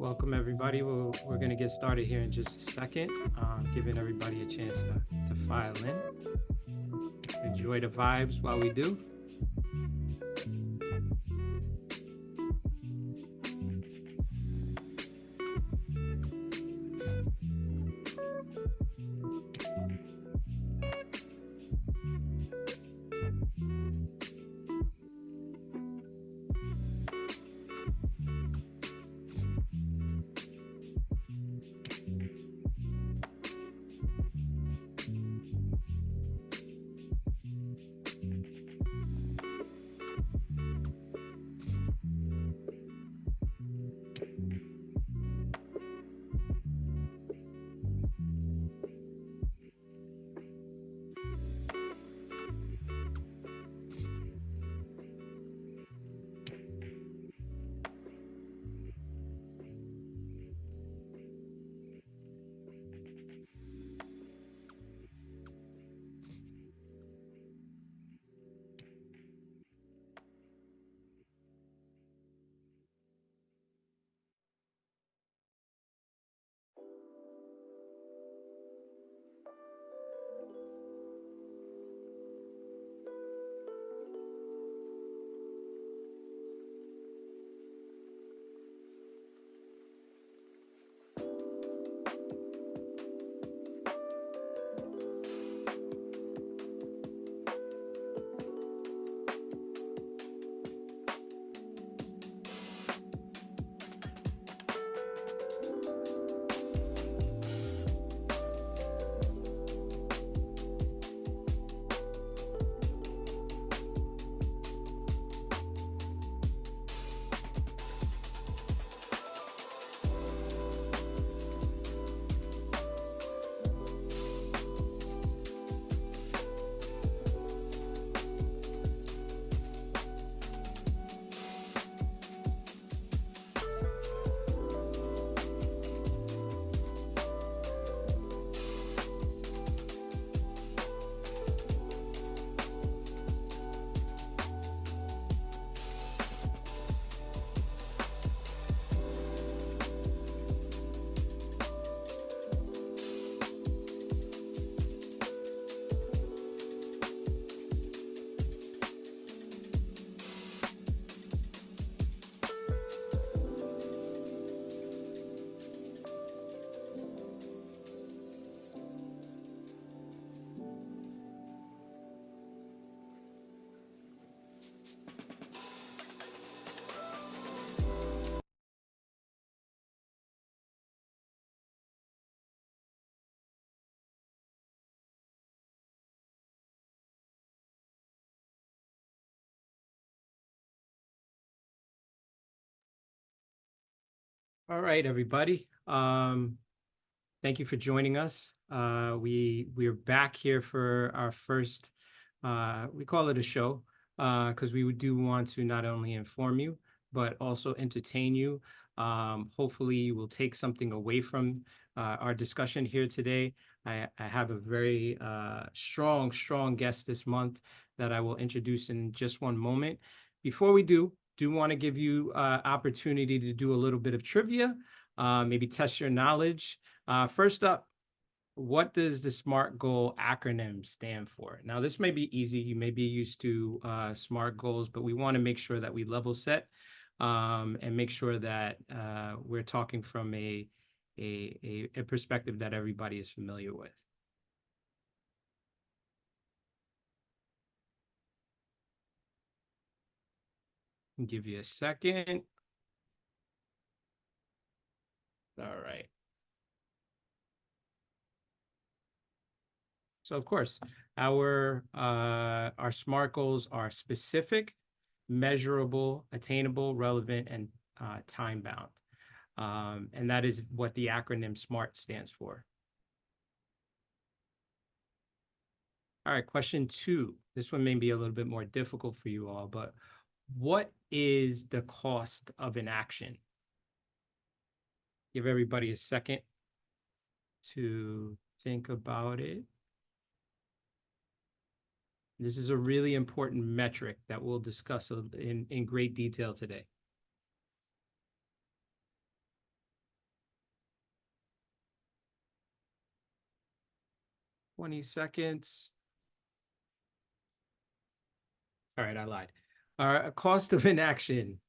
Welcome everybody. We're going to get started here in just a second, giving everybody a chance to file in. Enjoy the vibes while we do. All right, everybody. Thank you for joining us. We're back here for our first, we call it a show, because we do want to not only inform you, but also entertain you. Hopefully you will take something away from our discussion here today. I have a very strong guest this month that I will introduce in just one moment. Before we do want to give you opportunity to do a little bit of trivia, maybe test your knowledge. First up, what does the SMART goal acronym stand for? Now, this may be easy. You may be used to SMART goals, but we want to make sure that we level set and make sure that we're talking from a perspective that everybody is familiar with. I'll give you a second. All right. So of course, our SMART goals are specific, measurable, attainable, relevant, and time bound. And that is what the acronym SMART stands for. All right, question 2. This one may be a little bit more difficult for you all, but what is the cost of inaction? Give everybody a second to think about it. This is a really important metric that we'll discuss in great detail today. 20 seconds. All right, I lied. Our cost of inaction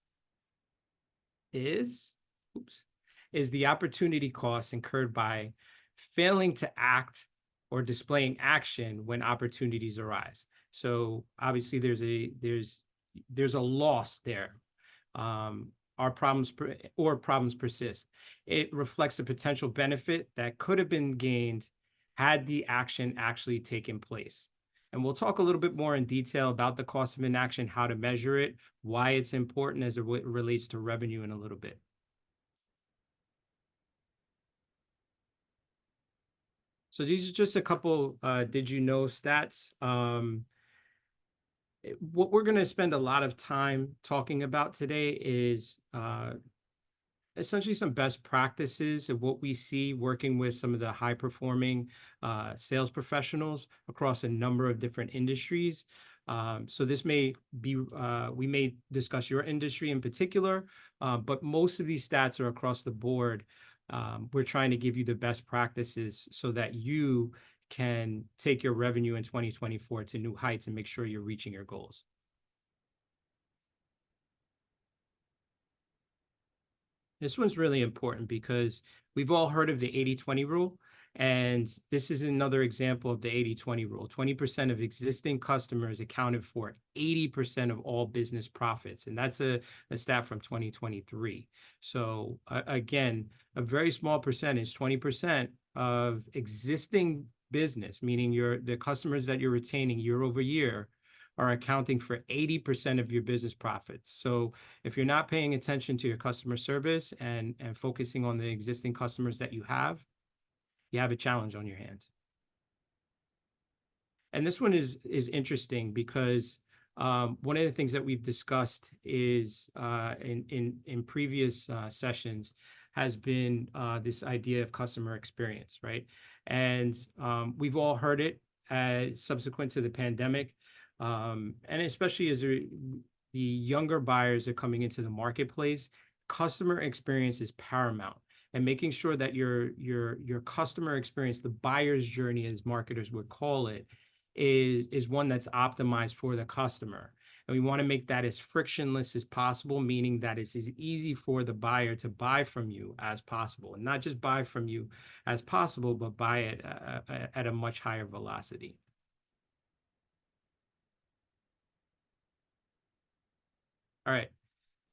is, oops, is the opportunity cost incurred by failing to act or displaying action when opportunities arise. So obviously there's a loss there. Our problems persist. It reflects a potential benefit that could have been gained had the action actually taken place. And we'll talk a little bit more in detail about the cost of inaction, how to measure it, why it's important as it relates to revenue in a little bit. So these are just a couple did you know stats. What we're going to spend a lot of time talking about today is essentially some best practices of what we see working with some of the high performing sales professionals across a number of different industries. So this may be, we may discuss your industry in particular, but most of these stats are across the board. We're trying to give you the best practices so that you can take your revenue in 2024 to new heights and make sure you're reaching your goals. This one's really important because we've all heard of the 80-20 rule. And this is another example of the 80-20 rule. 20% of existing customers accounted for 80% of all business profits. And that's a stat from 2023. So again, a very small percentage, 20% of existing business, meaning the customers that you're retaining year over year, are accounting for 80% of your business profits. So if you're not paying attention to your customer service and focusing on the existing customers that you have a challenge on your hands. And this one is interesting because one of the things that we've discussed is in previous sessions has been this idea of customer experience, right? And we've all heard it subsequent to the pandemic, and especially as the younger buyers are coming into the marketplace, customer experience is paramount. And making sure that your customer experience, the buyer's journey, as marketers would call it, is one that's optimized for the customer. And we want to make that as frictionless as possible, meaning that it's as easy for the buyer to buy from you as possible. And not just buy from you as possible, but buy it at a much higher velocity. All right.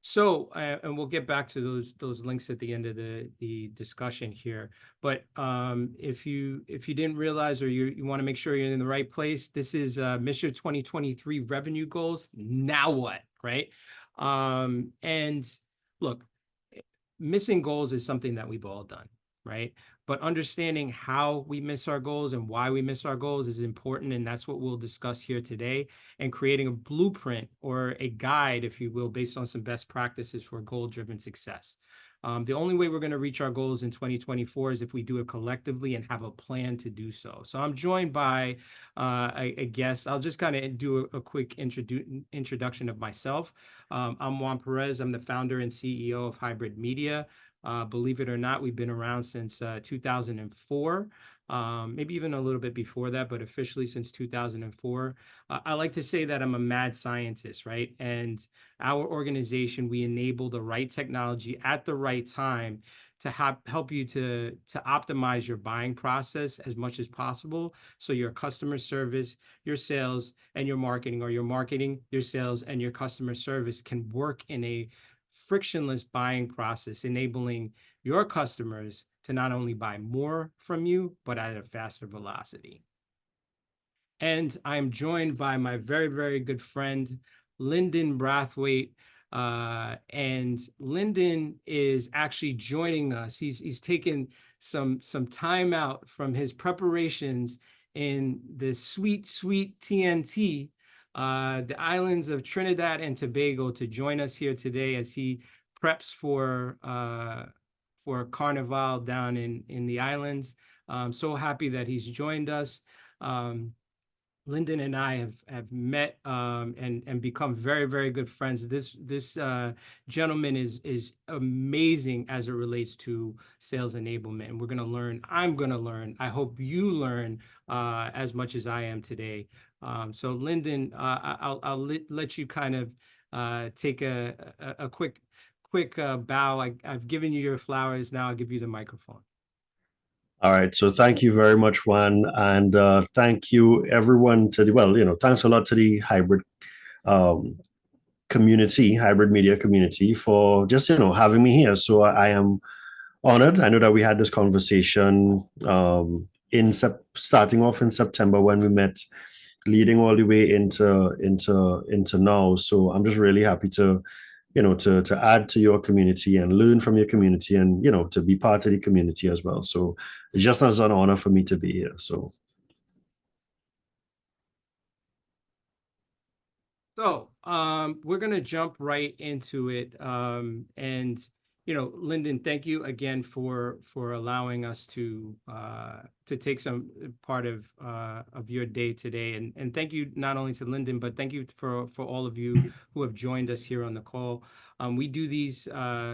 So, and we'll get back to those links at the end of the discussion here. But if you didn't realize, or you want to make sure you're in the right place, this is Mission 2023 revenue goals. Now what, right? And look, missing goals is something that we've all done, right? But understanding how we miss our goals and why we miss our goals is important. And that's what we'll discuss here today, and creating a blueprint or a guide, if you will, based on some best practices for goal-driven success. The only way we're going to reach our goals in 2024 is if we do it collectively and have a plan to do so. So I'm joined by a guest. I'll just kind of do a quick introduction of myself. I'm Juan Perez. I'm the founder and CEO of Hybrid Media. Believe it or not, we've been around since 2004. Maybe even a little bit before that, but officially since 2004. I like to say that I'm a mad scientist, right? And our organization, we enable the right technology at the right time to help you to optimize your buying process as much as possible. So your customer service, your sales, and your marketing, or your marketing, your sales, and your customer service can work in a frictionless buying process, enabling your customers to not only buy more from you, but at a faster velocity. And I'm joined by my very, very good friend, Lyndon Brathwaite. And Lyndon is actually joining us. He's taken some time out from his preparations in the sweet, sweet TNT, the islands of Trinidad and Tobago, to join us here today as he preps for Carnival down in the islands. I'm so happy that he's joined us. Lyndon and I have met and become very, very good friends. This gentleman is amazing as it relates to sales enablement, and we're going to learn. I'm going to learn. I hope you learn as much as I am today. So, Lyndon, I'll let you kind of take a quick bow. I've given you your flowers. Now I'll give you the microphone. All right. So thank you very much, Juan. And thank you everyone to the, well, thanks a lot to the um, community, hybrid media community for just, having me here. So I am honored. I know that we had this conversation starting off in September when we met, leading all the way into now. So I'm just really happy to to add to your community and learn from your community and to be part of the community as well. So it's just as an honor for me to be here. So So, we're gonna jump right into it. And Lyndon, thank you again for allowing us to take some part of your day today. And thank you not only to Lyndon, but thank you for all of you who have joined us here on the call. We do these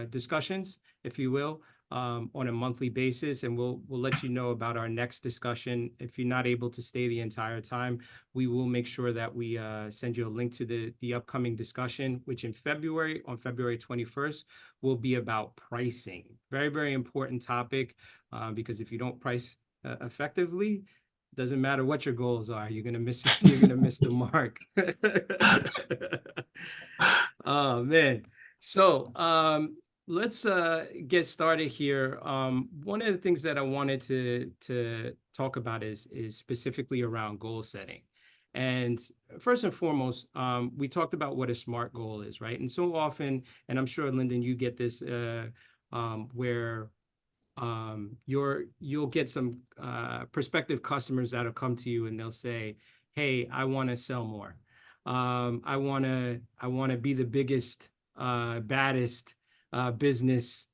discussions, if you will, on a monthly basis, and we'll let you know about our next discussion. If you're not able to stay the entire time, we will make sure that we send you a link to the upcoming discussion, which on February 21st, will be about pricing. Very, very important topic, because if you don't price effectively, doesn't matter what your goals are, you're gonna miss you're gonna miss the mark. Oh man. So let's get started here. One of the things that I wanted to talk about is specifically around goal setting. And first and foremost, we talked about what a SMART goal is, right? And so often, and I'm sure Lyndon, you get this, where you'll get some prospective customers that'll come to you and they'll say, "Hey, I want to sell more. I want to be the biggest, baddest business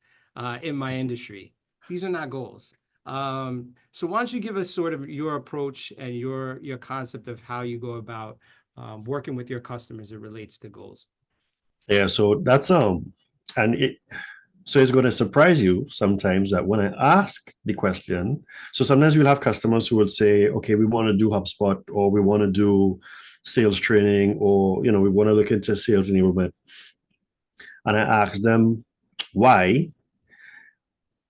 in my industry." These are not goals. So why don't you give us sort of your approach and your concept of how you go about working with your customers as it relates to goals? yeah, so that's and it so it's going to surprise you sometimes that when I ask the question, so sometimes we'll have customers who will say, okay, we want to do HubSpot or we want to do sales training or we want to look into sales enablement. And I ask them why.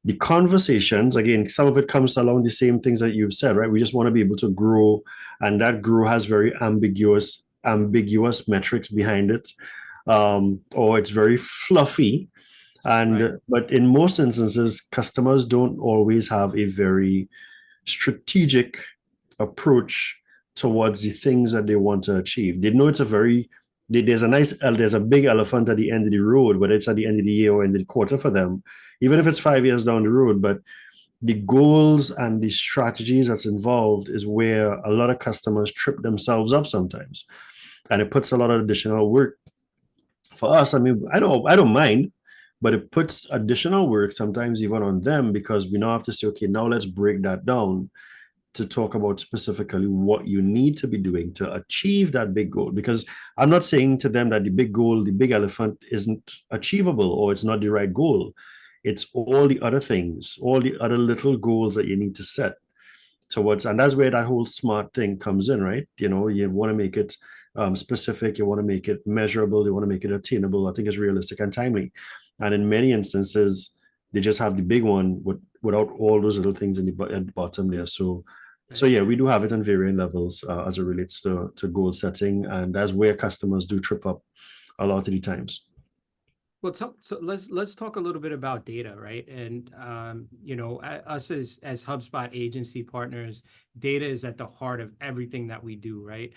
The conversations, again, some of it comes along the same things that you've said, right? We just want to be able to grow, and that grow has very ambiguous metrics behind it, or it's very fluffy. Right. And but in most instances, customers don't always have a very strategic approach towards the things that they want to achieve. They know it's a very there's a big elephant at the end of the road, whether it's at the end of the year or end of the quarter for them, even if it's 5 years down the road. But the goals and the strategies that's involved is where a lot of customers trip themselves up sometimes, and it puts a lot of additional work for us. I mean, I don't mind, but it puts additional work sometimes even on them because we now have to say, okay, now let's break that down to talk about specifically what you need to be doing to achieve that big goal. Because I'm not saying to them that the big goal, the big elephant isn't achievable or it's not the right goal. It's all the other things, all the other little goals that you need to set towards. And that's where that whole smart thing comes in, right? You want to make it specific, you want to make it measurable, you want to make it attainable. I think it's realistic and timely. And in many instances, they just have the big one without all those little things at the bottom there. So Right. yeah, we do have it on varying levels as it relates to goal setting, and that's where customers do trip up a lot of the times. Well, so let's talk a little bit about data, right? And us as HubSpot agency partners, data is at the heart of everything that we do, right?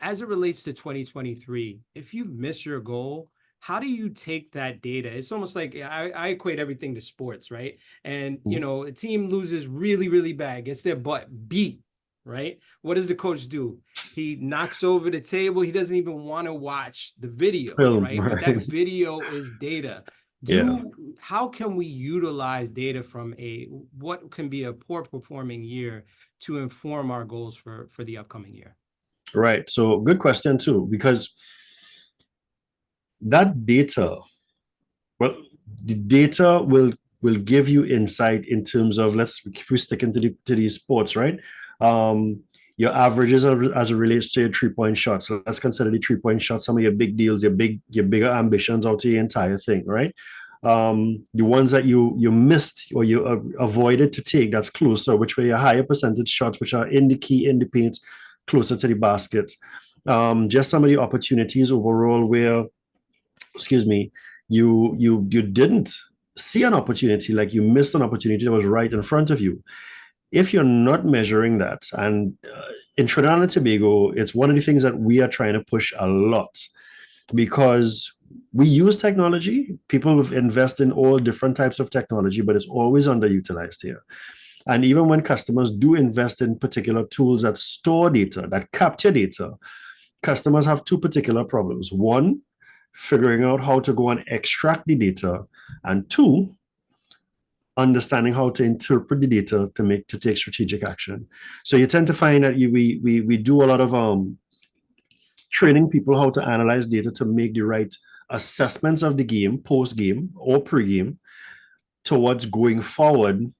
As it relates to 2023, if you miss your goal, how do you take that data? It's almost like I equate everything to sports, right? And a team loses really, really bad, gets their butt beat, right? What does the coach do? He knocks over the table. He doesn't even want to watch the video, Film, right? But that right? video is data. Yeah. How can we utilize data from what can be a poor performing year to inform our goals for the upcoming year? Right. So good question too, because that data, well, the data will give you insight in terms of, let's, if we stick into to these sports, right? Um, your averages as it relates to your 3 point shots. So let's consider the 3 point shots, some of your big deals, your bigger ambitions out to the entire thing, right? The ones that you missed or you avoided to take, that's closer, which were your higher percentage shots, which are in the key, in the paint, closer to the basket. Just some of the opportunities overall where, excuse me, you didn't see an opportunity, like you missed an opportunity that was right in front of you. If you're not measuring that, and in Trinidad and Tobago, it's one of the things that we are trying to push a lot, because we use technology. People invest in all different types of technology, but it's always underutilized here. And even when customers do invest in particular tools that store data, that capture data, customers have two particular problems. One, figuring out how to go and extract the data, and two, understanding how to interpret the data to take strategic action. So you tend to find that we do a lot of training people how to analyze data to make the right assessments of the game, post game or pre game, towards going forward,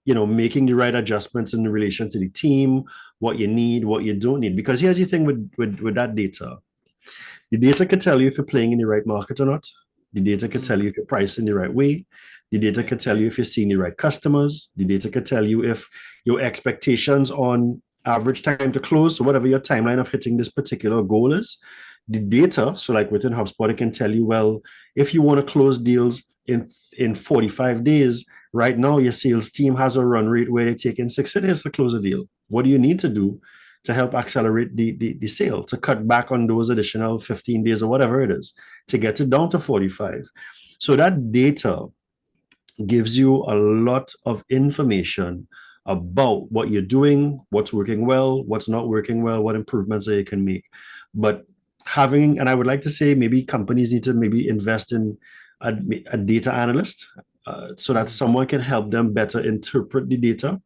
making the right adjustments in relation to the team, what you need, what you don't need. Because here's the thing with that data. The data could tell you if you're playing in the right market or not. The data could tell Mm, you if you're priced in the right way. The data right. could tell you if you're seeing the right customers. The data could tell you if your expectations on average time to close, so whatever your timeline of hitting this particular goal is. The data, so like within HubSpot, it can tell you, well, if you want to close deals in 45 days, right now your sales team has a run rate where they're taking 60 days to close a deal. What do you need to do to help accelerate the sale, to cut back on those additional 15 days or whatever it is, to get it down to 45? So that data gives you a lot of information about what you're doing, what's working well, what's not working well, what improvements that you can make. But having, and I would like to say, maybe companies need to maybe invest in a data analyst, so that Mm, someone can help them better interpret the data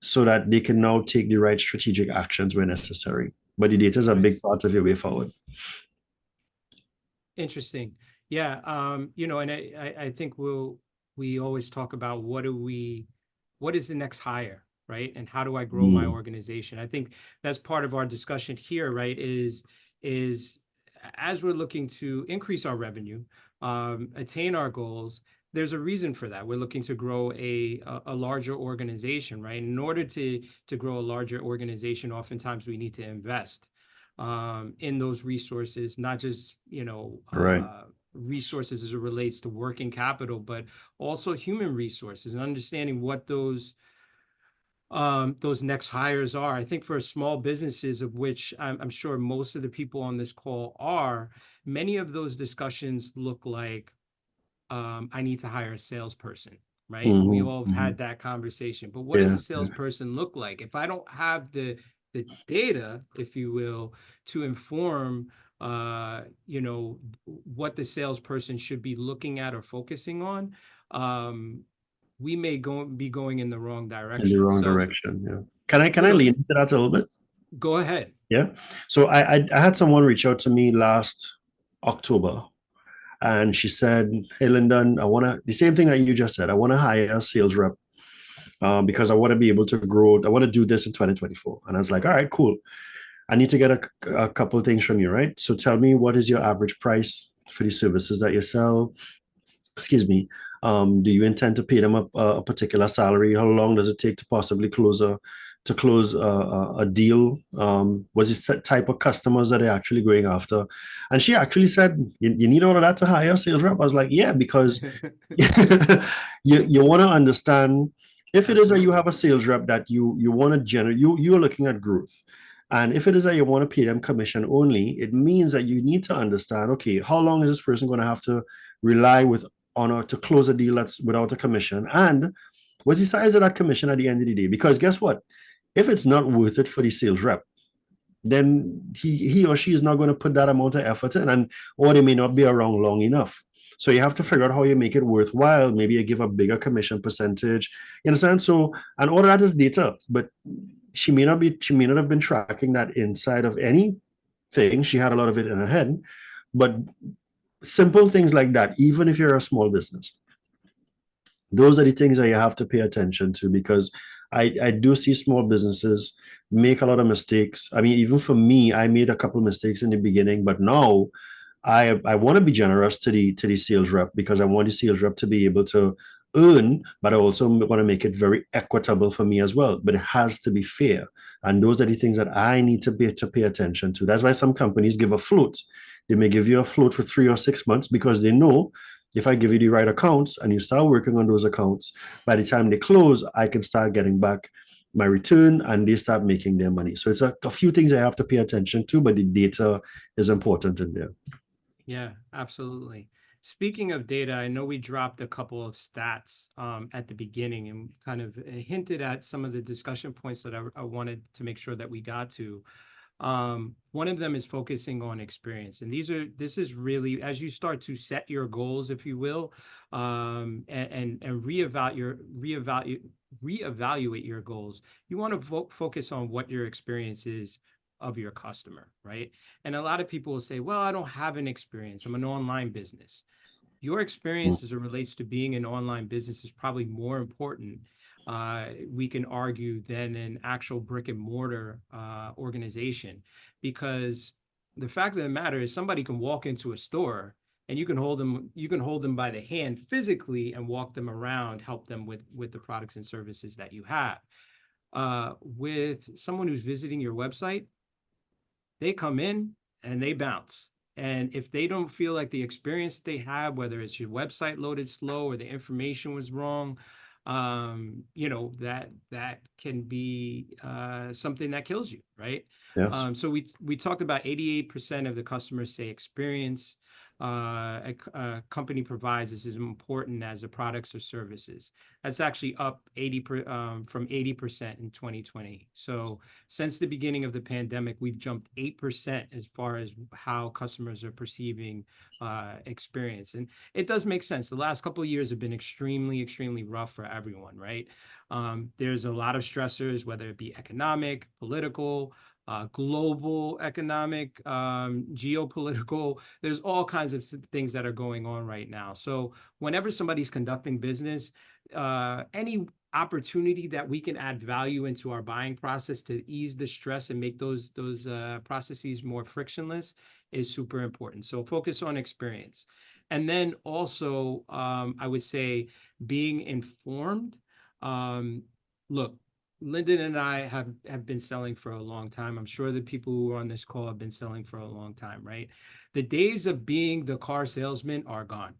so that they can now take the right strategic actions where necessary. But the data is a big nice. part of your way forward. Interesting. Yeah. And I think we always talk about what is the next hire, right? And how do I grow my Mm, organization? I think that's part of our discussion here, right? Is as we're looking to increase our revenue, attain our goals, there's a reason for that. We're looking to grow a larger organization, right? In order to grow a larger organization, oftentimes we need to invest in those resources, not just, right. resources as it relates to working capital, but also human resources and understanding what those next hires are. I think for small businesses, of which I'm sure most of the people on this call are, many of those discussions look like I need to hire a salesperson, right? We Mm-hmm, all have mm-hmm. had that conversation. But what does Yeah, a yeah. salesperson look like? If I don't have the data, if you will, to inform what the salesperson should be looking at or focusing on, um, we may be going in the wrong In the direction. wrong So, direction. Yeah. Can I you know, lean into that a little bit? go ahead. Yeah. So I had someone reach out to me last October, and she said, "Hey, Lyndon, I want to, the same thing that you just said. I want to hire a sales rep, because I want to be able to grow. I want to do this in 2024." And I was like, "All right, cool. I need to get a couple of things from you, right? So tell me, what is your average price for the services that you sell? Excuse me. Do you intend to pay them a particular salary? How long does it take to possibly close a deal? Was it type of customers that they're actually going after?" And she actually said, you need all of that to hire a sales rep. I was like, yeah, because you want to understand, if it is that you Absolutely. have a sales rep that you want to generate, you're looking at growth. And if it is that you want to pay them commission only, it means that you need to understand, okay, how long is this person going to have to rely with honor to close a deal that's without a commission? And what's the size of that commission at the end of the day? Because guess what? If it's not worth it for the sales rep, then he or she is not going to put that amount of effort in, and or they may not be around long enough. So you have to figure out how you make it worthwhile. Maybe you give a bigger commission percentage. You understand? So, and all of that is data, but she may not have been tracking that inside of anything. She had a lot of it in her head, but simple things like that, even if you're a small business, those are the things that you have to pay attention to, because I do see small businesses make a lot of mistakes. I mean, even for me, I made a couple of mistakes in the beginning, but now I want to be generous to the sales rep, because I want the sales rep to be able to earn, but I also want to make it very equitable for me as well. But it has to be fair. And those are the things that I need to pay attention to. That's why some companies give a float. They may give you a float for 3 or 6 months, because they know if I give you the right accounts and you start working on those accounts, by the time they close, I can start getting back my return and they start making their money. So it's a few things I have to pay attention to, but the data is important in there. Yeah, absolutely. Speaking of data, I know we dropped a couple of stats at the beginning and kind of hinted at some of the discussion points that I wanted to make sure that we got to. One of them is focusing on experience, and this is really as you start to set your goals, if you will, and reevaluate your goals. You want to focus on what your experience is of your customer, right? And a lot of people will say, well, I don't have an experience. I'm an online business. Your Mm. experience as it relates to being an online business is probably more important, we can argue, than an actual brick and mortar organization. Because the fact of the matter is somebody can walk into a store and you can hold them by the hand physically and walk them around, help them with the products and services that you have. With someone who's visiting your website, they come in and they bounce. And if they don't feel like the experience they have, whether it's your website loaded slow or the information was wrong, that can be something that kills you, right? Yes. So we talked about 88% of the customers say experience a company provides is as important as the products or services. That's actually up from 80% in 2020. So since the beginning of the pandemic, we've jumped 8% as far as how customers are perceiving experience. And it does make sense. The last couple of years have been extremely, extremely rough for everyone, right? There's a lot of stressors, whether it be economic, political, global economic, geopolitical. There's all kinds of things that are going on right now. So whenever somebody's conducting business, any opportunity that we can add value into our buying process to ease the stress and make those processes more frictionless is super important. So focus on experience. And then also, I would say being informed. Look, Lyndon and I have been selling for a long time. I'm sure the people who are on this call have been selling for a long time, right? The days of being the car salesman are gone,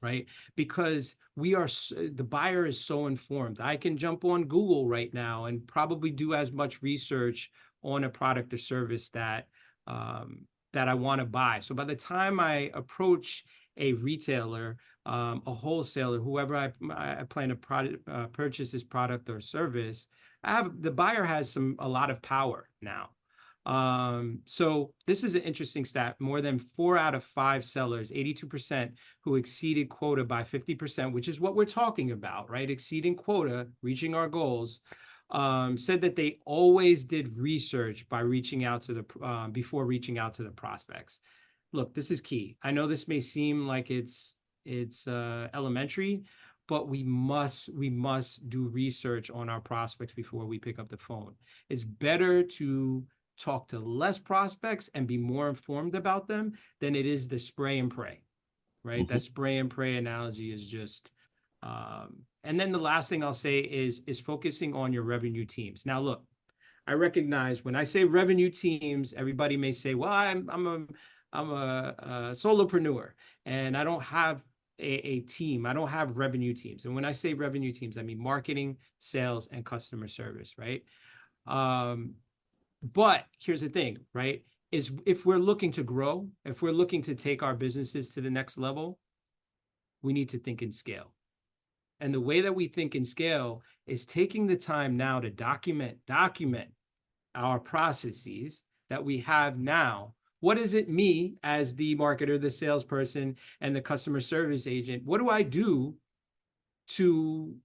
right? Because the buyer is so informed. I can jump on Google right now and probably do as much research on a product or service that I want to buy. So by the time I approach a retailer, a wholesaler, whoever I plan to purchase this product or service, the buyer has a lot of power now. So this is an interesting stat. More than 4 out of 5 sellers, 82%, who exceeded quota by 50%, which is what we're talking about, right? Exceeding quota, reaching our goals, said that they always did research by reaching out to before reaching out to the prospects. Look, this is key. I know this may seem like it's elementary, but we must do research on our prospects before we pick up the phone. It's better to talk to less prospects and be more informed about them than it is the spray and pray, right? Mhm. That spray and pray analogy is just and then the last thing I'll say is focusing on your revenue teams. Now, look, I recognize when I say revenue teams, everybody may say, well, I'm a solopreneur and I don't have a team. I don't have revenue teams. And when I say revenue teams, I mean marketing, sales, and customer service, right? Um, but here's the thing, right? Is if we're looking to grow, if we're looking to take our businesses to the next level, we need to think in scale. And the way that we think in scale is taking the time now to document our processes that we have now. What is it, me as the marketer, the salesperson, and the customer service agent? What do I do to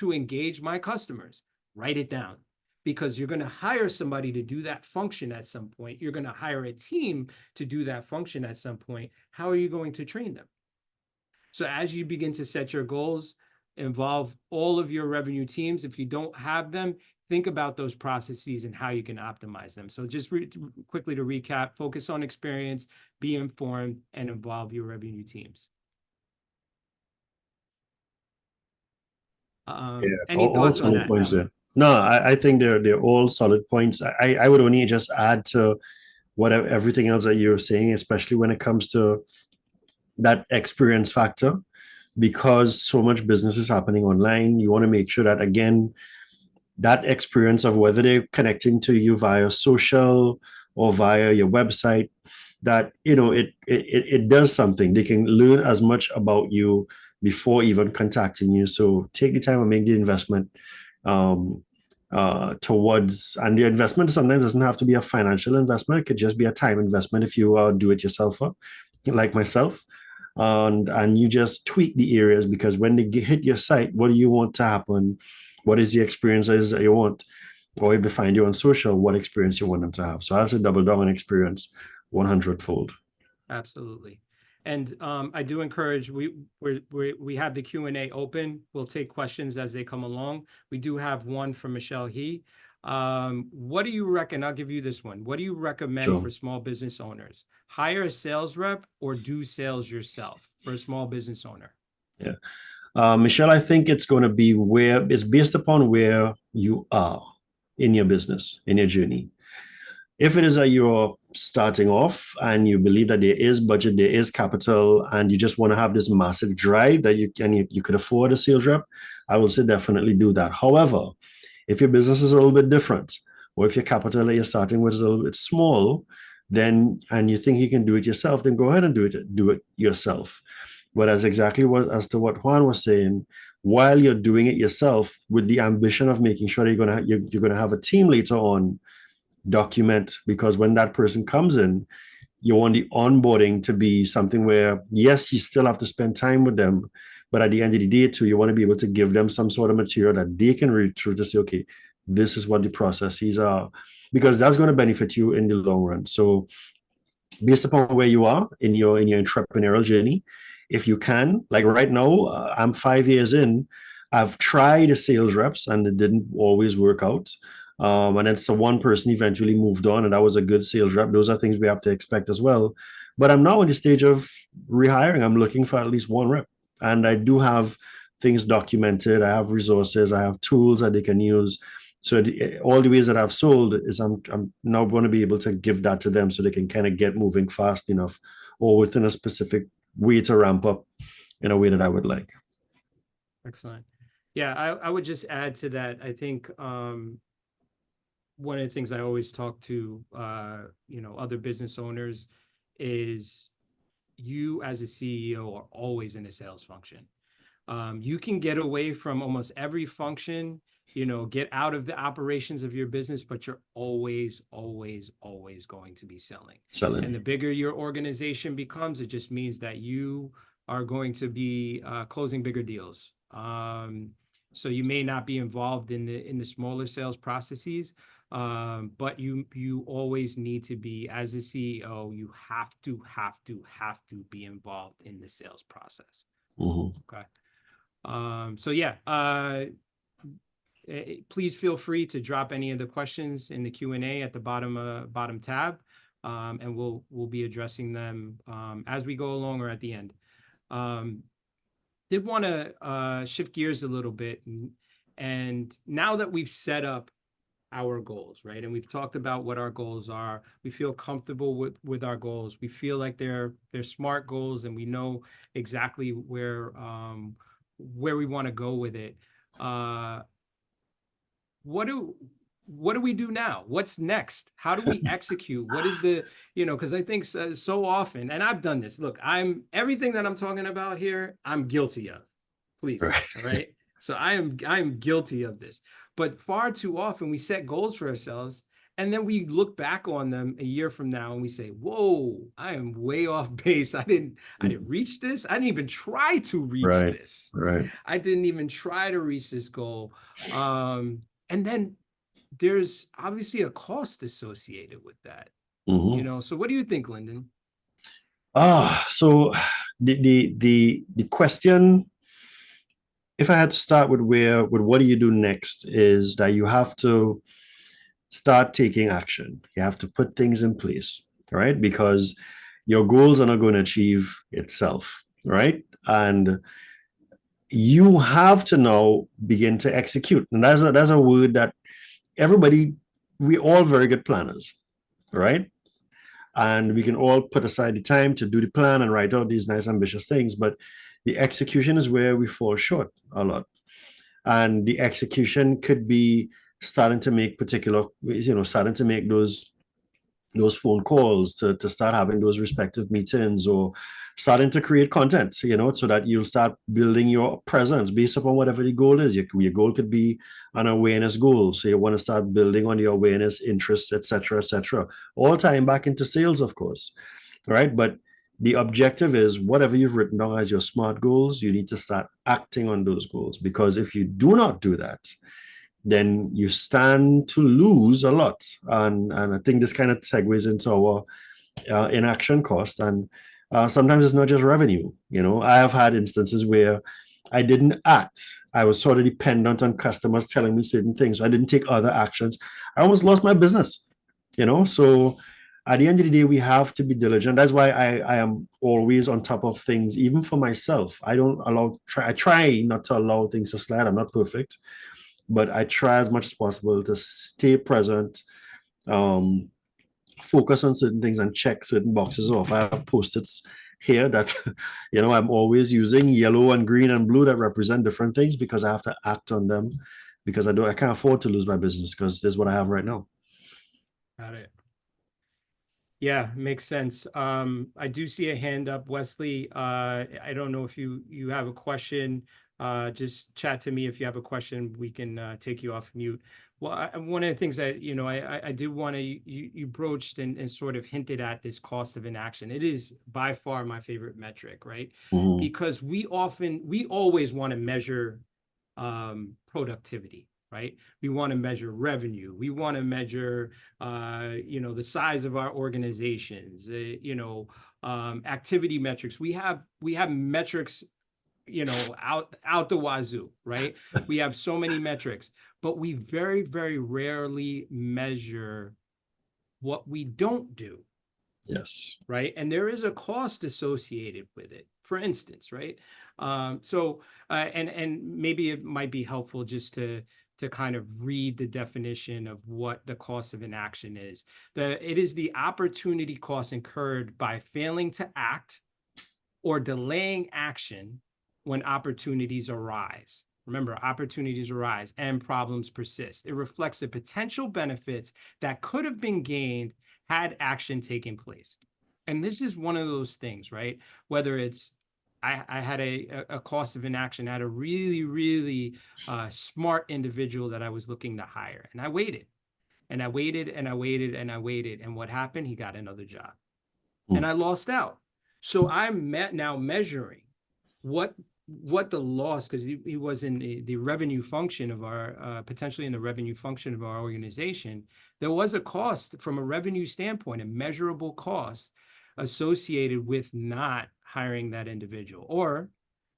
engage my customers? Write it down. because you're going to hire somebody to do that function at some point. You're going to hire a team to do that function at some point. How are you going to train them? So as you begin to set your goals, involve all of your revenue teams. If you don't have them, think about those processes and how you can optimize them. So just quickly to recap, focus on experience, be informed, and involve your revenue teams. Yeah, Any all thoughts on solid that, points Alan? there. No, I think they're all solid points. I would only just add to whatever everything else that you're saying, especially when it comes to that experience factor, because so much business is happening online. You want to make sure that again, that experience of whether they're connecting to you via social or via your website, that it does something. They can learn as much about you before even contacting you. So take the time and make the investment um, towards, and the investment sometimes doesn't have to be a financial investment. It could just be a time investment if you do it yourself, like myself. And you just tweak the areas, because when they hit your site, what do you want to happen? What is the experiences that you want? Or if they find you on social, what experience you want them to have? So I'll say double down on experience 100-fold. Absolutely. And I do encourage, we have the Q&A open. We'll take questions as they come along. We do have one from Michelle He. What do you reckon? I'll give you this one. What do you recommend for Sure. small business owners? Hire a sales rep or do sales yourself for a small business owner? Yeah. Michelle, I think it's going to be where it's based upon where you are in your business, in your journey. If it is that you're starting off and you believe that there is budget, there is capital, and you just want to have this massive drive that you could afford a sales rep, I will say definitely do that. However, if your business is a little bit different, or if your capital that you're starting with is a little bit small, then and you think you can do it yourself, then go ahead and do it yourself. But as exactly what as to what Juan was saying, while you're doing it yourself with the ambition of making sure that you're gonna have a team later on, document, because when that person comes in, you want the onboarding to be something where, yes, you still have to spend time with them, but at the end of the day too, you want to be able to give them some sort of material that they can read through to say, okay, this is what the processes are, because that's going to benefit you in the long run. So based upon where you are in your entrepreneurial journey, if you can, like right now, I'm 5 years in. I've tried a sales reps and it didn't always work out. And then so one person eventually moved on, and that was a good sales rep. Those are things we have to expect as well. But I'm now in the stage of rehiring. I'm looking for at least one rep, and I do have things documented. I have resources. I have tools that they can use. So all the ways that I've sold is I'm now going to be able to give that to them so they can kind of get moving fast enough, or within a specific way to ramp up in a way that I would like. Excellent. Yeah, I would just add to that. I think one of the things I always talk to other business owners is you as a CEO are always in a sales function. You can get away from almost every function, get out of the operations of your business, but you're always, always, always going to be selling. And the Selling. bigger your organization becomes, it just means that you are going to be closing bigger deals. So you may not be involved in the smaller sales processes, but you always need to be, as a CEO, you have to be involved in the sales process. Mm-hmm. Okay. So yeah, please feel free to drop any of the questions in the Q&A at the bottom tab, and we'll be addressing them as we go along or at the end. Did want to shift gears a little bit, and now that we've set up our goals, right, and we've talked about what our goals are, we feel comfortable with our goals. We feel like they're smart goals, and we know exactly where we want to go with it. What do we do now? What's next? How do we execute? What is because I think so often, and I've done this. Look, everything that I'm talking about here, I'm guilty of. Please, Right. all right? So I am guilty of this. But far too often we set goals for ourselves and then we look back on them a year from now and we say, whoa, I am way off base. I didn't reach this. I didn't even try to reach Right. this. Right. I didn't even try to reach this goal. And then there's obviously a cost associated with that, Mhm. so what do you think, Lyndon? So the question, if I had to start with what do you do next, is that you have to start taking action. You have to put things in place, right? Because your goals are not going to achieve itself, right? And you have to now begin to execute. And that's a word that everybody, we all very good planners, right? And we can all put aside the time to do the plan and write out these nice ambitious things, but the execution is where we fall short a lot. And the execution could be starting to make starting to make those phone calls, to start having those respective meetings, or starting to create content, so that you'll start building your presence based upon whatever the goal is. Your goal could be an awareness goal. So you want to start building on your awareness, interests, etc., etc. All tying back into sales, of course, right? But the objective is whatever you've written down as your SMART goals, you need to start acting on those goals. Because if you do not do that, then you stand to lose a lot. And I think this kind of segues into our inaction cost. And sometimes it's not just revenue. I have had instances where I didn't act. I was sort of dependent on customers telling me certain things. So I didn't take other actions. I almost lost my business. So at the end of the day, we have to be diligent. That's why I am always on top of things, even for myself. I try not to allow things to slide. I'm not perfect, but I try as much as possible to stay present, um, focus on certain things, and check certain boxes off. I have post-its here that I'm always using, yellow and green and blue, that represent different things, because I have to act on them, because I can't afford to lose my business, because this is what I have right now. Got it. Yeah, makes sense. I do see a hand up, Wesley. I don't know if you have a question. Just chat to me if you have a question. We can take you off mute. Well, one of the things that I did want to you broached and sort of hinted at this cost of inaction. It is by far my favorite metric, right? Mm-hmm. Because we always want to measure productivity, right? We want to measure revenue. We want to measure the size of our organizations, activity metrics. We have metrics, out the wazoo, right? We have so many metrics, but we very, very rarely measure what we don't do, Yes. right? And there is a cost associated with it. For instance, right? And maybe it might be helpful just to kind of read the definition of what the cost of inaction is. It is the opportunity cost incurred by failing to act or delaying action when opportunities arise. Remember, opportunities arise and problems persist. It reflects the potential benefits that could have been gained had action taken place. And this is one of those things, right? Whether it's I had a cost of inaction, I had a really, really smart individual that I was looking to hire. And I waited and I waited and I waited and I waited. And what happened? He got another job and Mm. I lost out. So I'm now measuring what the loss, because he was in the revenue function of our potentially in the revenue function of our organization. There was a cost from a revenue standpoint, a measurable cost associated with not hiring that individual or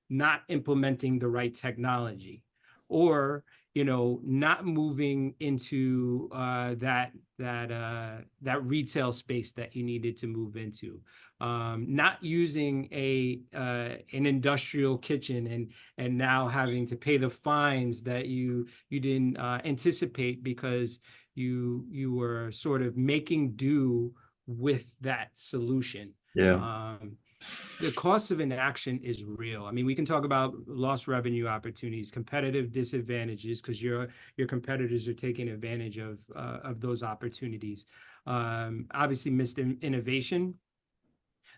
not implementing the right technology or not moving into that retail space that you needed to move into, not using an industrial kitchen and now having to pay the fines that you didn't anticipate because you were sort of making do with that solution. Yeah. um, the cost of inaction is real. I mean, we can talk about lost revenue opportunities, competitive disadvantages, because your competitors are taking advantage of those opportunities. Obviously, missed innovation.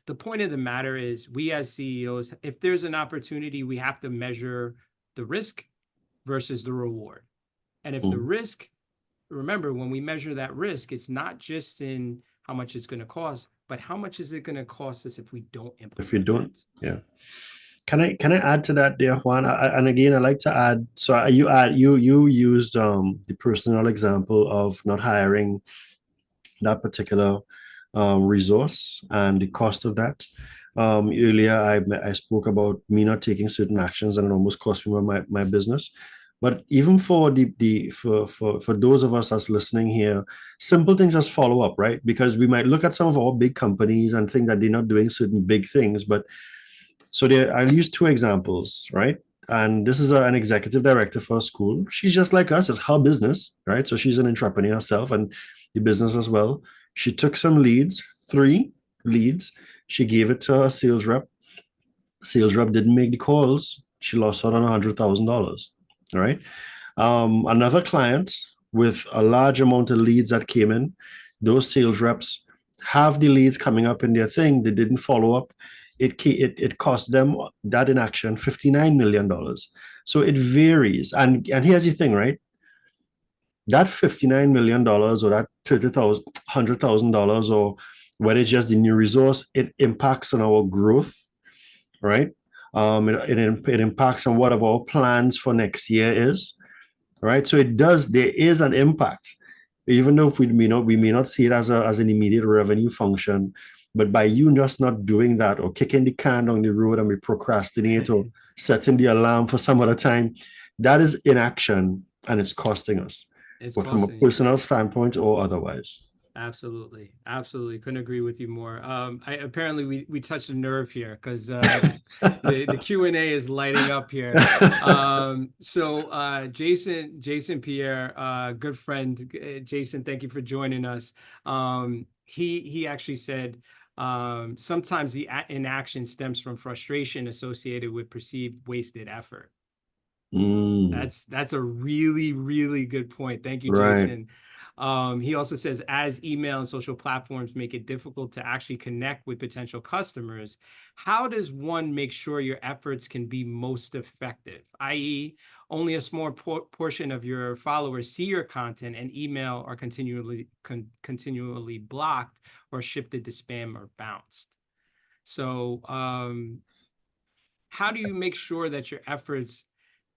The point of the matter is, we as CEOs, if there's an opportunity, we have to measure the risk versus the reward. And if the Mm. risk, remember, when we measure that risk, it's not just in how much it's going to cost, but how much is it going to cost us if we don't If you implement don't, that? yeah. Can I add to that there, Juan? And again, I like to add. So you used the personal example of not hiring that particular resource and the cost of that. Earlier, I spoke about me not taking certain actions and it almost cost me my business. But even for for those of us that's listening here, simple things as follow up, right? Because we might look at some of our big companies and think that they're not doing certain big things. But so there, I'll use two examples, right? And this is an executive director for a school. She's just like us. It's her business, right? So she's an entrepreneur herself and the business as well. She took some leads, 3 leads. She gave it to a sales rep. Sales rep didn't make the calls. She lost out on $100,000. All right. Another client with a large amount of leads that came in, those sales reps have the leads coming up in their thing. They didn't follow up. It cost them that inaction $59 million. So it varies. And here's the thing, right? That $59 million or that $100,000 or whether it's just the new resource, it impacts on our growth, right? It impacts on what our plans for next year is, right? So there is an impact, even though if we may not see it as an immediate revenue function, but by you just not doing that or kicking the can down the road and we procrastinate or setting the alarm for some other time, that is inaction and it's costing us, It's but from a costing you. personal standpoint or otherwise. Absolutely. Absolutely. Couldn't agree with you more. I apparently we touched a nerve here because the Q&A is lighting up here. Jason Pierre, good friend. Jason, thank you for joining us. He actually said sometimes the inaction stems from frustration associated with perceived wasted effort. Mm, That's a really, really good point. Thank you, right. Jason. He also says, as email and social platforms make it difficult to actually connect with potential customers, how does one make sure your efforts can be most effective? I.e., only a small portion of your followers see your content and email are continually blocked or shifted to spam or bounced. So, how do you make sure that your efforts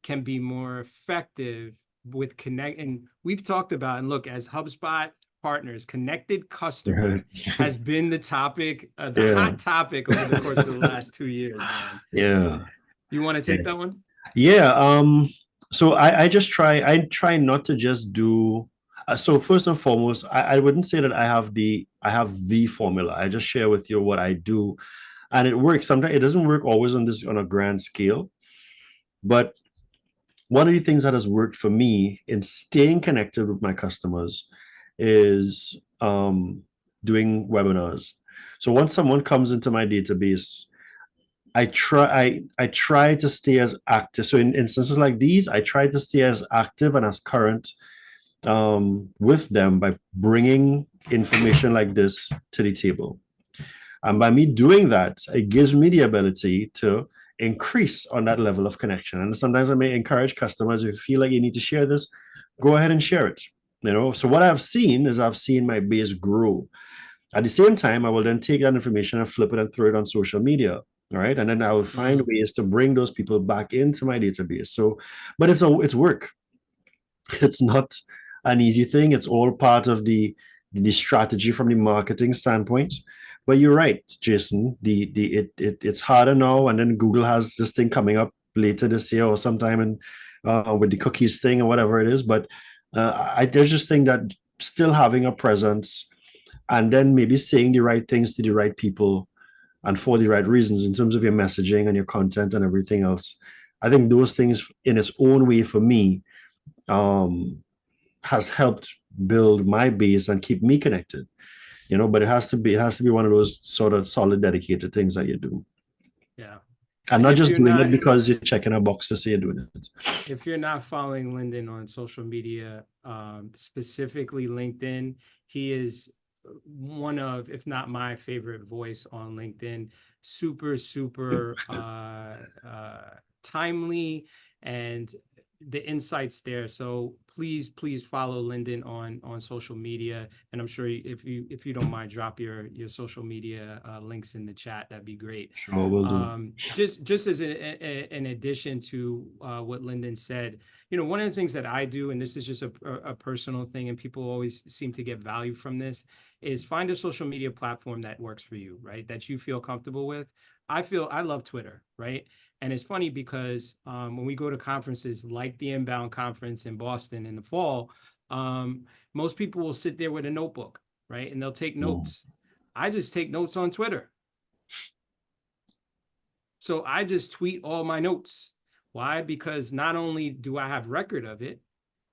can be more effective with connect? And we've talked about, and look, as HubSpot partners, connected customer Right. has been the topic, the Yeah. hot topic over the course of the last 2 years, man. Yeah. You want to Yeah. take that one? Yeah. So I try not to just do so first and foremost, I wouldn't say that I have the formula. I just share with you what I do and it works. Sometimes it doesn't work always on a grand scale. But one of the things that has worked for me in staying connected with my customers is doing webinars. So once someone comes into my database, I try to stay as active. So in instances like these, I try to stay as active and as current with them by bringing information like this to the table. And by me doing that, it gives me the ability to increase on that level of connection. And sometimes I may encourage customers, if you feel like you need to share this, go ahead and share it. So what I've seen is I've seen my base grow. At the same time, I will then take that information and flip it and throw it on social media. All right. And then I will find Mm, ways to bring those people back into my database. So, but it's work. It's not an easy thing. It's all part of the strategy from the marketing standpoint. But you're right, Jason. It's harder now, and then Google has this thing coming up later this year or sometime in with the cookies thing or whatever it is. But I there's just think that still having a presence and then maybe saying the right things to the right people and for the right reasons in terms of your messaging and your content and everything else. I think those things in its own way for me um, has helped build my base and keep me connected. But it has to be one of those sort of solid, dedicated things that you do, yeah. and And not just doing it because you're checking a box to say you're doing it. if you're not following Lyndon on social media, specifically LinkedIn, he is one of, if not my favorite voice on LinkedIn. Super, super timely and the insights there. So please follow Lyndon on social media, and I'm sure if you don't mind, drop your social media links in the chat. That'd be great. Sure, will do. Just as an addition to what Lyndon said, one of the things that I do, and this is just a personal thing, and people always seem to get value from this, is find a social media platform that works for you, right? That you feel comfortable with. I love Twitter, right? And it's funny because when we go to conferences like the Inbound conference in Boston in the fall, most people will sit there with a notebook, right? And they'll take Mm. notes. I just take notes on Twitter. So I just tweet all my notes. Why? Because not only do I have record of it,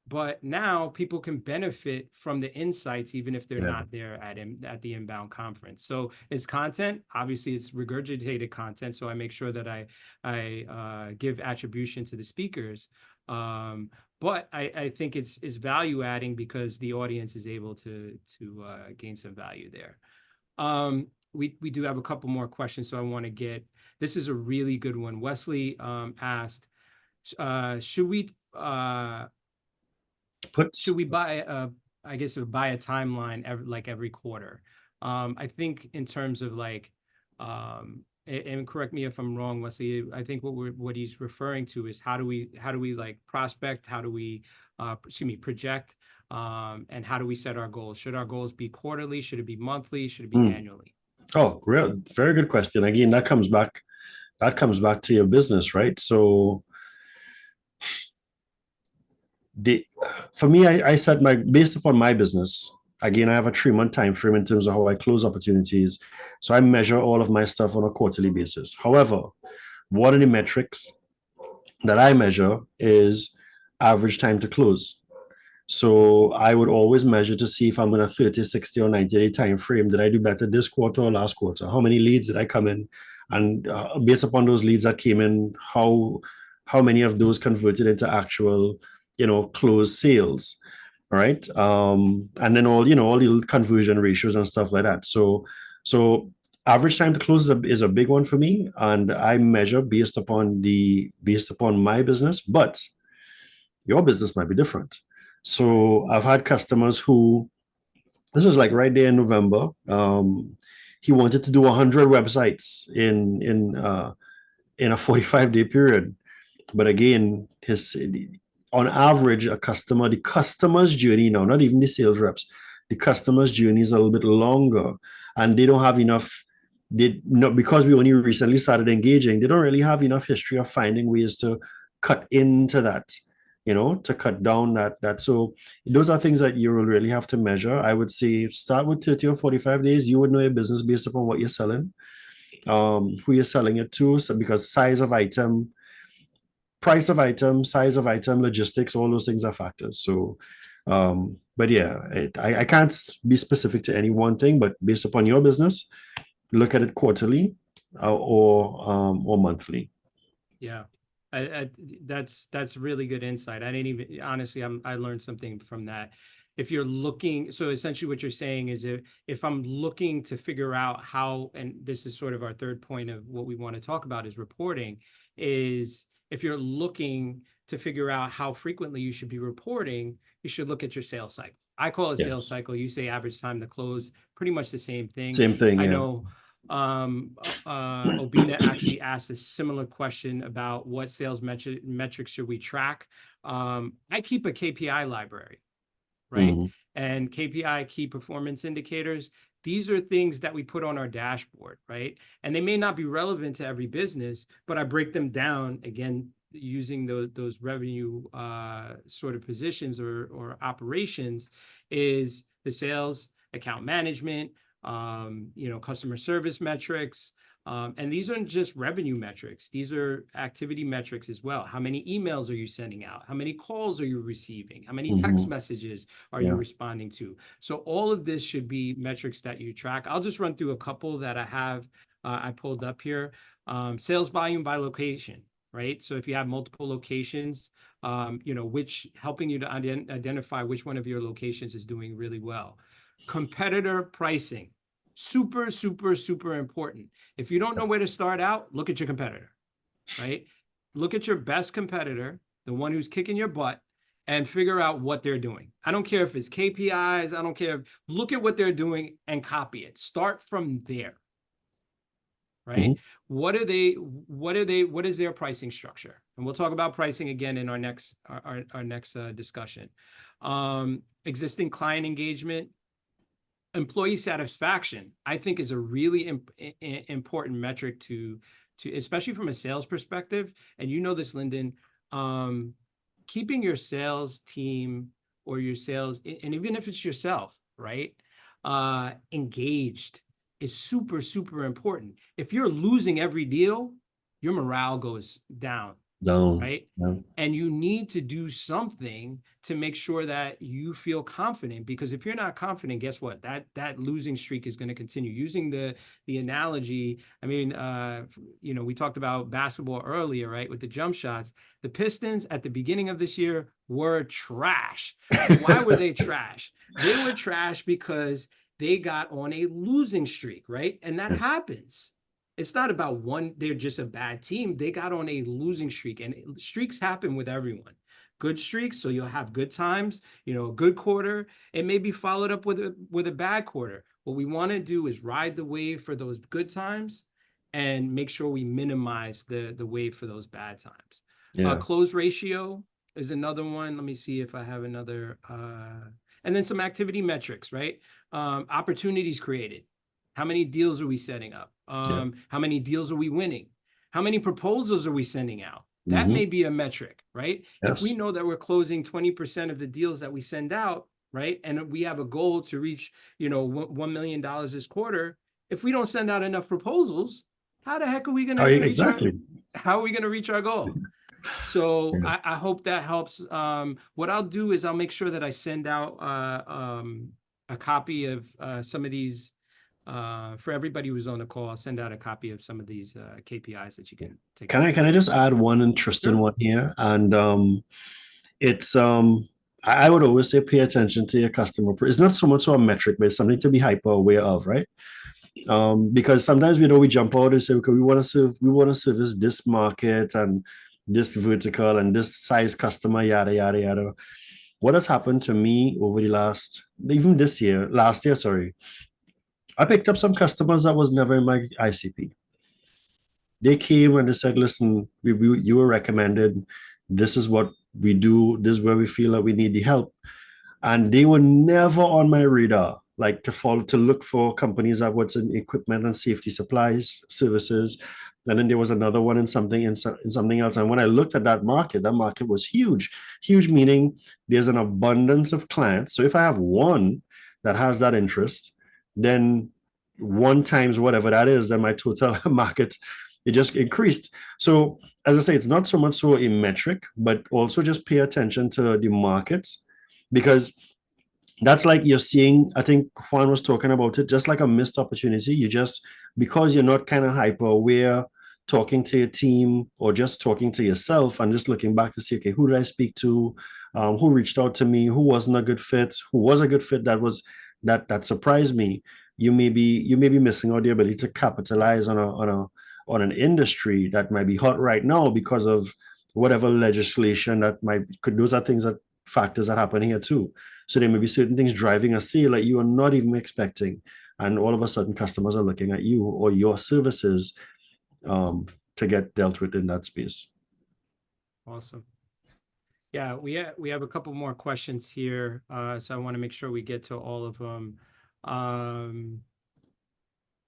but now people can benefit from the insights even if they're Yeah. not there at the Inbound conference. So it's content. Obviously, it's regurgitated content. So I make sure that I give attribution to the speakers. But I think it's value adding because the audience is able to gain some value there. We do have a couple more questions, so I want to get. This is a really good one. Wesley asked, should we Puts. buy I guess buy a timeline every quarter? I think in terms of like, and correct me if I'm wrong, Wesley. I think what he's referring to is how do we like prospect? How do we project? And how do we set our goals? Should our goals be quarterly? Should it be monthly? Should it be Mm. annually? Oh, real, very good question. Again, that comes back to your business, right? So the for me, I set my based upon my business. Again, I have a 3 month time frame in terms of how I close opportunities. So I measure all of my stuff on a quarterly basis. However, one of the metrics that I measure is average time to close. So I would always measure to see if I'm in a 30, 60, or 90-day time frame. Did I do better this quarter or last quarter? How many leads did I come in? And based upon those leads that came in, how many of those converted into actual, closed sales, right? And then all the conversion ratios and stuff like that. So average time to close is a big one for me, and I measure based upon my business, but your business might be different. So I've had customers who, this was like right there in November. He wanted to do 100 websites in a 45-day period. But again, his on average, the customer's journey now, not even the sales reps, the customer's journey is a little bit longer, and they don't have enough. They not because we only recently started engaging. They don't really have enough history of finding ways to cut into that, to cut down that. So those are things that you will really have to measure. I would say start with 30 or 45 days. You would know your business based upon what you're selling, who you're selling it to. So because size of item, price of item, size of item, logistics, all those things are factors. So, but yeah, I can't be specific to any one thing, but based upon your business, look at it quarterly or monthly. Yeah. I that's really good insight. I didn't even honestly, I learned something from that. If you're looking, so essentially what you're saying is if I'm looking to figure out how, and this is sort of our third point of what we want to talk about is reporting, is if you're looking to figure out how frequently you should be reporting, you should look at your sales cycle. I call it sales Yes. cycle. You say average time to close, pretty much the same thing. Same thing. I Yeah. know Obina actually asked a similar question about what sales metrics should we track. I keep a KPI library, right? Mm-hmm. And KPI, key performance indicators, these are things that we put on our dashboard, right? And they may not be relevant to every business, but I break them down again using those revenue sort of positions or operations is the sales, account management, customer service metrics. And these aren't just revenue metrics. These are activity metrics as well. How many emails are you sending out? How many calls are you receiving? How many text Mm-hmm. messages are you Yeah. responding to? So all of this should be metrics that you track. I'll just run through a couple that I have, I pulled up here. Sales volume by location, right? So if you have multiple locations, which helping you to identify which one of your locations is doing really well. Competitor pricing, super, super, super important. If you don't know where to start out, look at your competitor, right? Look at your best competitor the one who's kicking your butt, and figure out what they're doing. I don't care if it's KPIs, I don't care. Look at what they're doing and copy it. Start from there, right? Mhm. What is their pricing structure? And we'll talk about pricing again in our next discussion. Existing client engagement, employee satisfaction, I think, is a really important metric to especially from a sales perspective. And you know this, Lyndon, um, keeping your sales team or your sales, and even if it's yourself, right, engaged is super, super important. If you're losing every deal, your morale goes down, Down. right? Down. And you need to do something to make sure that you feel confident, because if you're not confident, guess what? That losing streak is going to continue. Using the analogy, I mean, we talked about basketball earlier, right? With the jump shots, the Pistons at the beginning of this year were trash. Why were they trash? They were trash because they got on a losing streak, right? And that happens. It's not about one, they're just a bad team. They got on a losing streak, and streaks happen with everyone. Good streaks, so you'll have good times, a good quarter. It may be followed up with a bad quarter. What we want to do is ride the wave for those good times and make sure we minimize the wave for those bad times. Yeah. Close ratio is another one. Let me see if I have another. And then some activity metrics, right? Opportunities created. How many deals are we setting up? Yeah. How many deals are we winning? How many proposals are we sending out? That Hmm. may be a metric, right? If we Yes. know that we're closing 20% of the deals that we send out, right? And we have a goal to reach, $1 million this quarter. If we don't send out enough proposals, how the heck are we going to reach Exactly. how are we going to reach our goal? So Yeah. I hope that helps. What I'll do is I'll make sure that I send out a copy of some of these for everybody who's on the call. I'll send out a copy of some of these KPIs that you can take a Can I look can I at. just add one interesting Sure. one here? And it's I would always say pay attention to your customer. It's not so much so a metric, but it's something to be hyper aware of, right? Because sometimes we jump out and say, okay, we want to service this market and this vertical and this size customer, yada yada yada. What has happened to me over the last year, sorry, I picked up some customers that was never in my ICP. They came and they said, listen, you were recommended. This is what we do. This is where we feel that we need the help. And they were never on my radar, like to look for companies that was in equipment and safety supplies services. And then there was another one in something else. And when I looked at that market was huge. Huge meaning there's an abundance of clients. So if I have one that has that interest, then one times whatever that is, then my total market, it just increased. So as I say, it's not so much so a metric, but also just pay attention to the markets, because that's like you're seeing, I think Juan was talking about it, just like a missed opportunity. Because you're not kind of hyper aware, talking to your team or just talking to yourself and just looking back to see, okay, who did I speak to? Who reached out to me? Who wasn't a good fit? Who was a good fit that surprised me? You may be missing out the ability to capitalize on an industry that might be hot right now because of whatever legislation those are factors that happen here too. So there may be certain things driving a sale that you are not even expecting. And all of a sudden, customers are looking at you or your services to get dealt with in that space. Awesome. Yeah, we have a couple more questions here, so I want to make sure we get to all of them.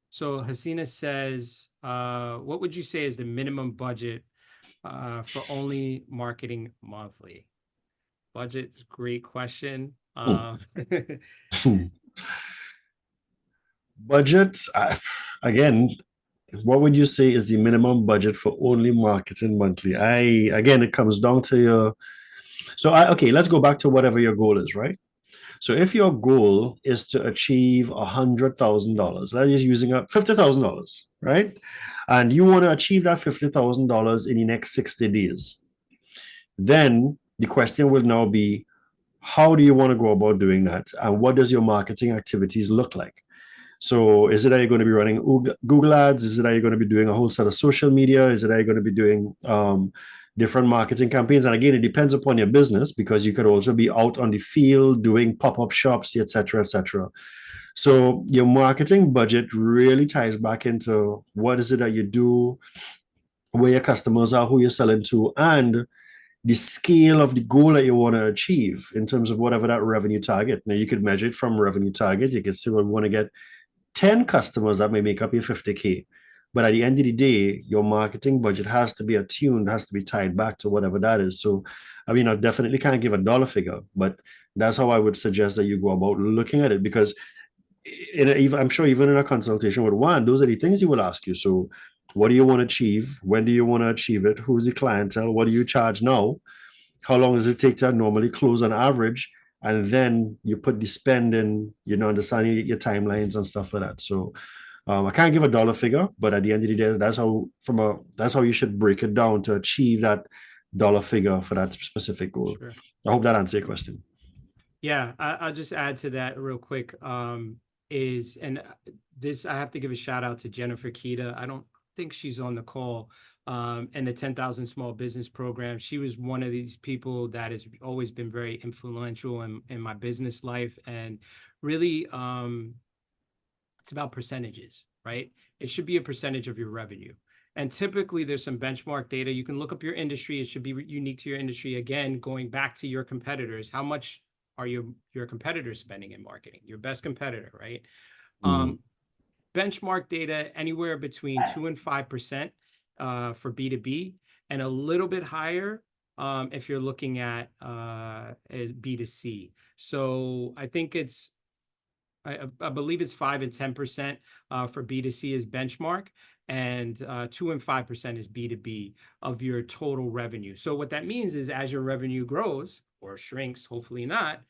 So Hasina says, what would you say is the minimum budget for only marketing monthly? Budget is a great question. Budgets, again, what would you say is the minimum budget for only marketing monthly? Again, it comes down to okay, let's go back to whatever your goal is, right? So if your goal is to achieve $100,000, let's just using up $50,000, right? And you want to achieve that $50,000 in the next 60 days, then the question will now be, how do you want to go about doing that? And what does your marketing activities look like? So is it that you're going to be running Google ads? Is it that you're going to be doing a whole set of social media? Is it that you're going to be doing different marketing campaigns. And again, it depends upon your business because you could also be out on the field doing pop-up shops, etc., etc. So your marketing budget really ties back into what is it that you do, where your customers are, who you're selling to, and the scale of the goal that you want to achieve in terms of whatever that revenue target. Now you could measure it from revenue target. You could say, well, we want to get 10 customers that may make up your 50K. But at the end of the day, your marketing budget has to be attuned, has to be tied back to whatever that is. So, I mean, I definitely can't give a dollar figure, but that's how I would suggest that you go about looking at it because I'm sure even in a consultation with one, those are the things he will ask you. So, what do you want to achieve? When do you want to achieve it? Who's the clientele? What do you charge now? How long does it take to normally close on average? And then you put the spend in, understanding your timelines and stuff like that. So I can't give a dollar figure, but at the end of the day, that's how you should break it down to achieve that dollar figure for that specific goal. Sure. I hope that answers your question. Yeah, I'll just add to that real quick. This I have to give a shout out to Jennifer Kita. I don't think she's on the call. And the 10,000 Small Business Program. She was one of these people that has always been very influential in my business life. And really, it's about percentages, right? It should be a percentage of your revenue. And typically there's some benchmark data. You can look up your industry. It should be unique to your industry. Again, going back to your competitors, how much are your competitors spending in marketing? Your best competitor, right? Benchmark data anywhere between 2 and 5% for B2B, and a little bit higher if you're looking at as B2C. So I think I believe it's 5 and 10% for B2C is benchmark, and 2 and 5% is B2B of your total revenue. So what that means is as your revenue grows or shrinks, hopefully not,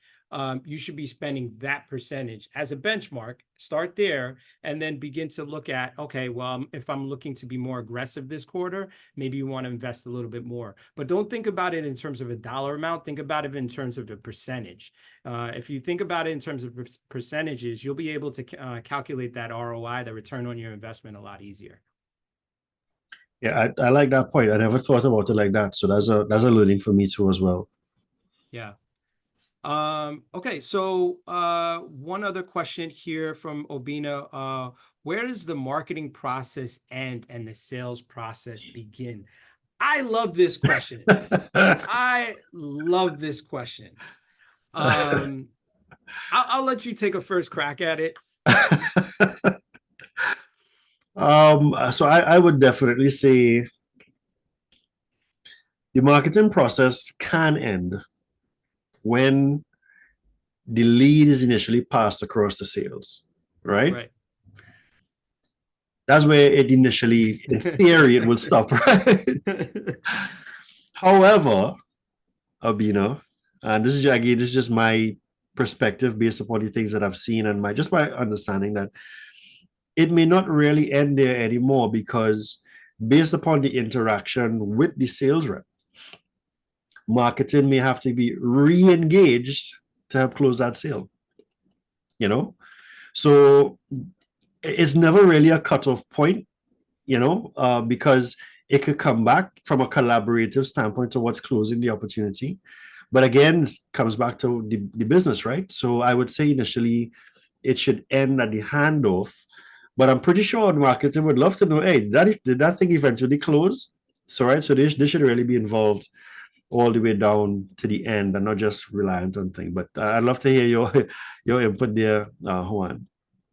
you should be spending that percentage as a benchmark. Start there and then begin to look at, okay, well, if I'm looking to be more aggressive this quarter, maybe you want to invest a little bit more. But don't think about it in terms of a dollar amount. Think about it in terms of a percentage. If you think about it in terms of percentages, you'll be able to calculate that ROI, the return on your investment, a lot easier. Yeah, I like that point. I never thought about it like that. So that's a learning for me too as well. Yeah. Okay, so one other question here from Obina. Where does the marketing process end and the sales process begin? I love this question. I love this question. I'll let you take a first crack at it. So I would definitely say the marketing process can end when the lead is initially passed across the sales, right? Right. That's where it initially, in theory, it will stop, right? However, Abina, and this is just my perspective based upon the things that I've seen and my understanding that it may not really end there anymore because based upon the interaction with the sales rep, marketing may have to be re-engaged to help close that sale. So it's never really a cutoff point, because it could come back from a collaborative standpoint to what's closing the opportunity. But again, it comes back to the business, right? So I would say initially it should end at the handoff. But I'm pretty sure marketing would love to know, hey, did that thing eventually close? So, right, so they should really be involved all the way down to the end and not just reliant on things. But I'd love to hear your input there, Juan.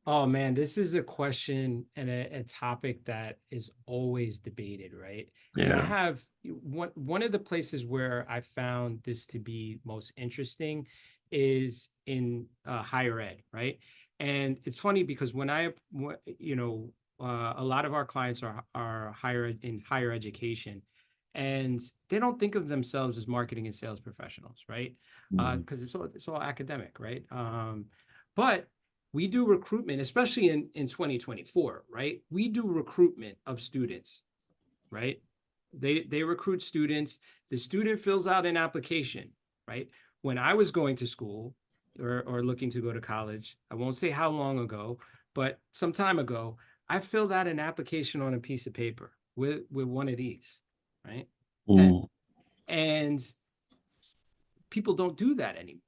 Oh man, this is a question and a topic that is always debated, right? And I Yeah. have one of the places where I found this to be most interesting is in higher ed, right? And it's funny because a lot of our clients are in higher education, and they don't think of themselves as marketing and sales professionals, right? Because it's all academic, right? But we do recruitment, especially in 2024, right? We do recruitment of students, right? They recruit students. The student fills out an application, right? When I was going to school or looking to go to college, I won't say how long ago, but some time ago, I filled out an application on a piece of paper with one of these, right? Pen. And people don't do that anymore.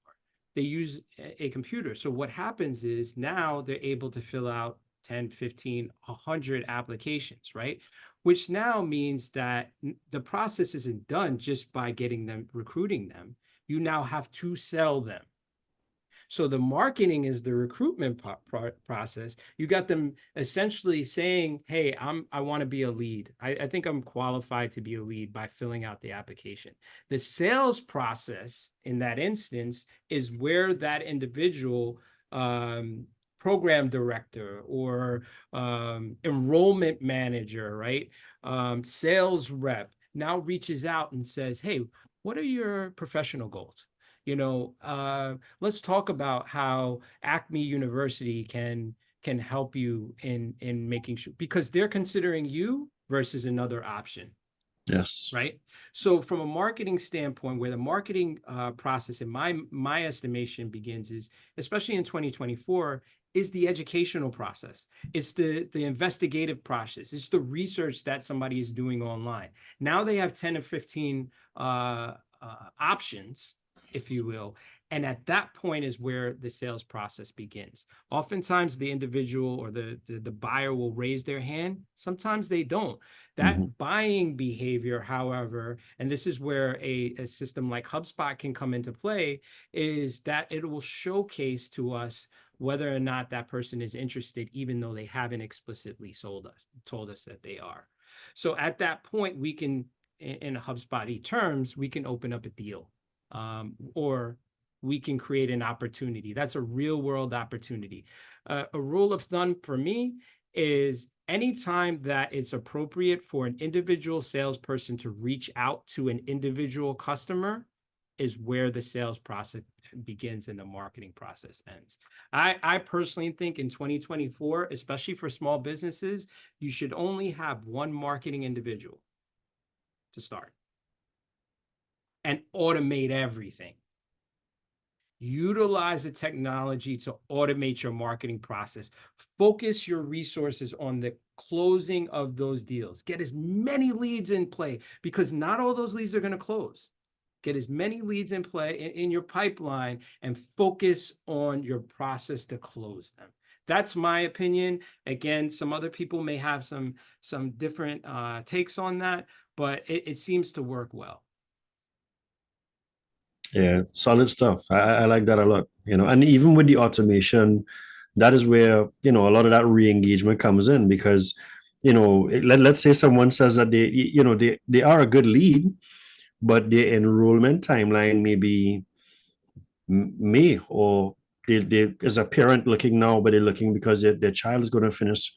They use a computer. So what happens is now they're able to fill out 10, 15, 100 applications, right? Which now means that the process isn't done just by getting them, recruiting them. You now have to sell them. So the marketing is the recruitment process. You got them essentially saying, "Hey, I want to be a lead. I think I'm qualified to be a lead by filling out the application." The sales process in that instance is where that individual, program director or enrollment manager, right, sales rep, now reaches out and says, "Hey, what are your professional goals? Let's talk about how Acme University can help you in making sure," because they're considering you versus another option, Yes. right? So from a marketing standpoint, where the marketing process, in my estimation, begins is, especially in 2024, is the educational process. It's the investigative process. It's the research that somebody is doing online. Now they have 10 or 15 options, if you will. And at that point is where the sales process begins. Oftentimes the individual or the buyer will raise their hand. Sometimes they don't. That Mhm. buying behavior, however, and this is where a system like HubSpot can come into play, is that it will showcase to us whether or not that person is interested, even though they haven't explicitly told us that they are. So at that point, we can, in HubSpot terms, we can open up a deal, or we can create an opportunity. That's a real world opportunity. A rule of thumb for me is anytime that it's appropriate for an individual salesperson to reach out to an individual customer is where the sales process begins and the marketing process ends. I personally think in 2024, especially for small businesses, you should only have one marketing individual to start and automate everything. Utilize the technology to automate your marketing process. Focus your resources on the closing of those deals. Get as many leads in play, because not all those leads are going to close. Get as many leads in play in your pipeline and focus on your process to close them. That's my opinion. Again, some other people may have some different takes on that, but it seems to work well. Yeah, solid stuff. I like that a lot, and even with the automation, that is where, a lot of that re-engagement comes in because, let's say someone says that they are a good lead, but their enrollment timeline may be May, or they as a parent looking now, but they're looking because their child is going to finish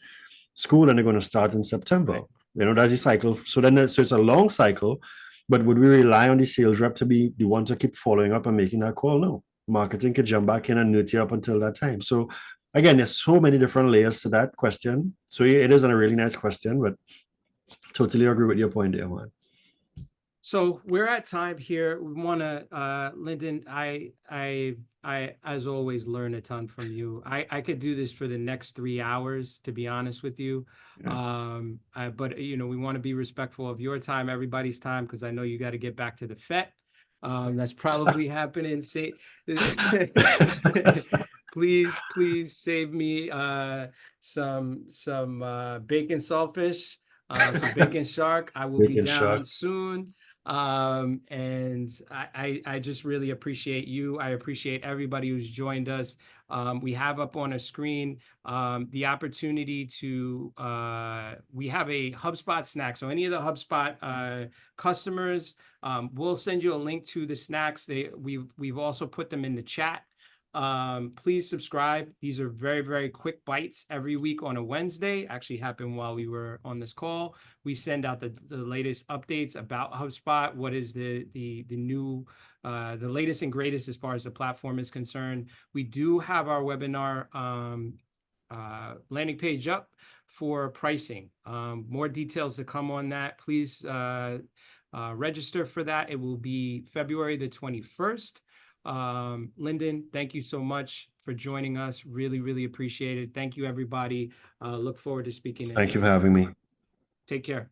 school and they're going to start in September. Right. That's the cycle. So it's a long cycle, but would we rely on the sales rep to be the one to keep following up and making that call? No. Marketing could jump back in and nurture up until that time. So again, there's so many different layers to that question. So it isn't a really nice question, but totally agree with your point there, man. So we're at time here. We want to, Lyndon, as always, learn a ton from you. I could do this for the next 3 hours, to be honest with you. Yeah. But we want to be respectful of your time, everybody's time, because I know you got to get back to the Fet. That's probably happening. Say, please save me some bacon saltfish, some bacon shark. I will be Bacon down shark. soon. And I just really appreciate you. I appreciate everybody who's joined us. We have up on a screen the opportunity to, we have a HubSpot snack. So any of the HubSpot customers, we'll send you a link to the snacks. We've also put them in the chat. Please subscribe. These are very, very quick bites every week on a Wednesday. Actually happened while we were on this call. We send out the latest updates about HubSpot. What is the new, the latest and greatest as far as the platform is concerned. We do have our webinar landing page up for pricing. More details to come on that. Please register for that. It will be February the 21st. Lyndon, thank you so much for joining us. Really, really appreciate it. Thank you, everybody. Look forward to speaking in Thank you for February. having me. Take care.